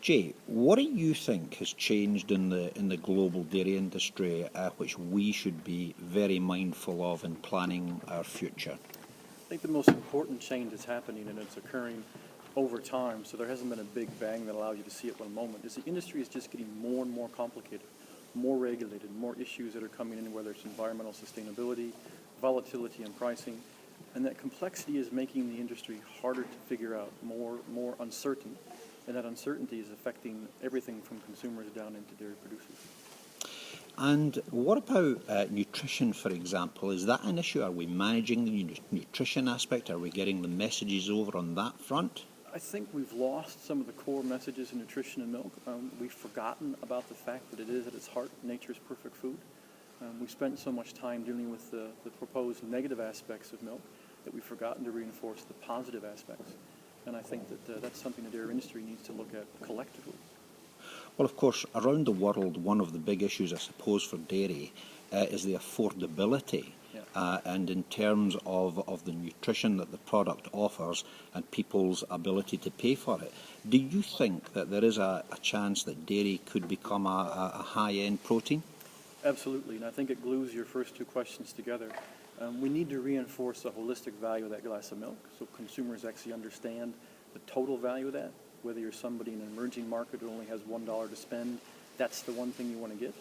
Jay, what do you think has changed in the global dairy industry, which we should be very mindful of in planning our future? I think the most important change is happening, and it's occurring over time, so there hasn't been a big bang that allows you to see it one moment, is the industry is just getting more and more complicated, more regulated, more issues that are coming in, whether it's environmental sustainability, volatility and pricing, and that complexity is making the industry harder to figure out, more uncertain, and that uncertainty is affecting everything from consumers down into dairy producers. And what about nutrition, for example? Is that an issue? Are we managing the nutrition aspect? Are we getting the messages over on that front? I think we've lost some of the core messages in nutrition and milk. We've forgotten about the fact that it is at its heart nature's perfect food. We've spent so much time dealing with the proposed negative aspects of milk that we've forgotten to reinforce the positive aspects. And I think that that's something the dairy industry needs to look at collectively. Well, of course, around the world, one of the big issues, I suppose, for dairy is the affordability. Yeah. And in terms of the nutrition that the product offers and people's ability to pay for it. Do you think that there is a chance that dairy could become a high-end protein? Absolutely, and I think it glues your first two questions together. We need to reinforce the holistic value of that glass of milk so consumers actually understand the total value of that. Whether you're somebody in an emerging market who only has $1 to spend, that's the one thing you want to get.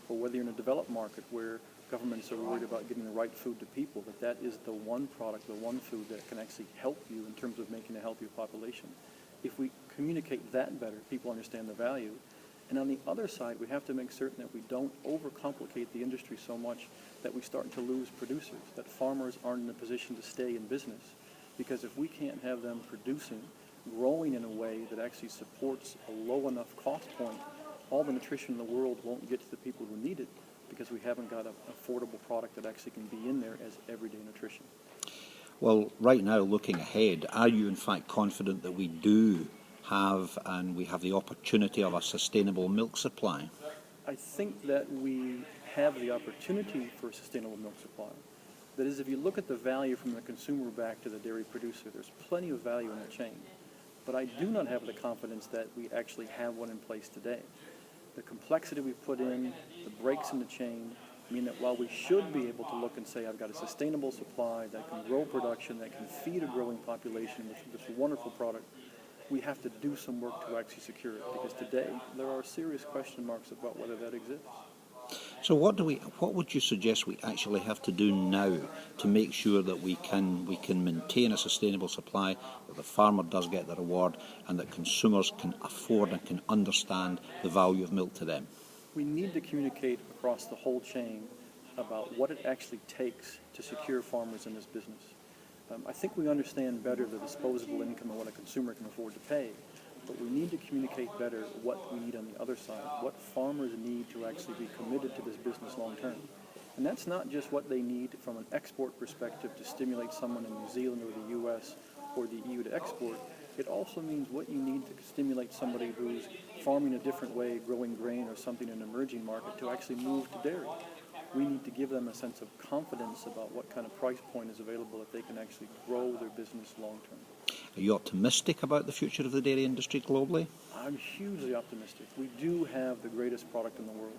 Or whether you're in a developed market where governments are worried about getting the right food to people, that is the one product, the one food that can actually help you in terms of making a healthier population. If we communicate that better, people understand the value. And on the other side, we have to make certain that we don't overcomplicate the industry so much that we start to lose producers, that farmers aren't in a position to stay in business. Because if we can't have them producing, growing in a way that actually supports a low enough cost point, all the nutrition in the world won't get to the people who need it because we haven't got an affordable product that actually can be in there as everyday nutrition. Well, right now, looking ahead, are you in fact confident that we do have the opportunity of a sustainable milk supply? I think that we have the opportunity for a sustainable milk supply. That is, if you look at the value from the consumer back to the dairy producer, there's plenty of value in the chain. But I do not have the confidence that we actually have one in place today. The complexity we've put in, the breaks in the chain, mean that while we should be able to look and say, I've got a sustainable supply that can grow production, that can feed a growing population with this wonderful product, we have to do some work to actually secure it. Because today, there are serious question marks about whether that exists. So what would you suggest we actually have to do now to make sure that we can maintain a sustainable supply, that the farmer does get the reward, and that consumers can afford and can understand the value of milk to them? We need to communicate across the whole chain about what it actually takes to secure farmers in this business. I think we understand better the disposable income and what a consumer can afford to pay. But we need to communicate better what we need on the other side, what farmers need to actually be committed to this business long term. And that's not just what they need from an export perspective to stimulate someone in New Zealand or the US or the EU to export. It also means what you need to stimulate somebody who's farming a different way, growing grain or something in an emerging market to actually move to dairy. We need to give them a sense of confidence about what kind of price point is available that they can actually grow their business long term. Are you optimistic about the future of the dairy industry globally? I'm hugely optimistic. We do have the greatest product in the world.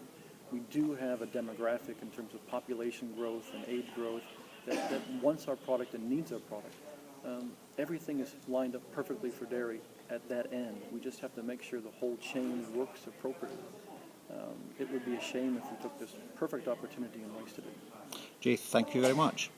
We do have a demographic in terms of population growth and age growth that wants our product and needs our product. Everything is lined up perfectly for dairy at that end. We just have to make sure the whole chain works appropriately. It would be a shame if we took this perfect opportunity and wasted it. Jay, thank you very much.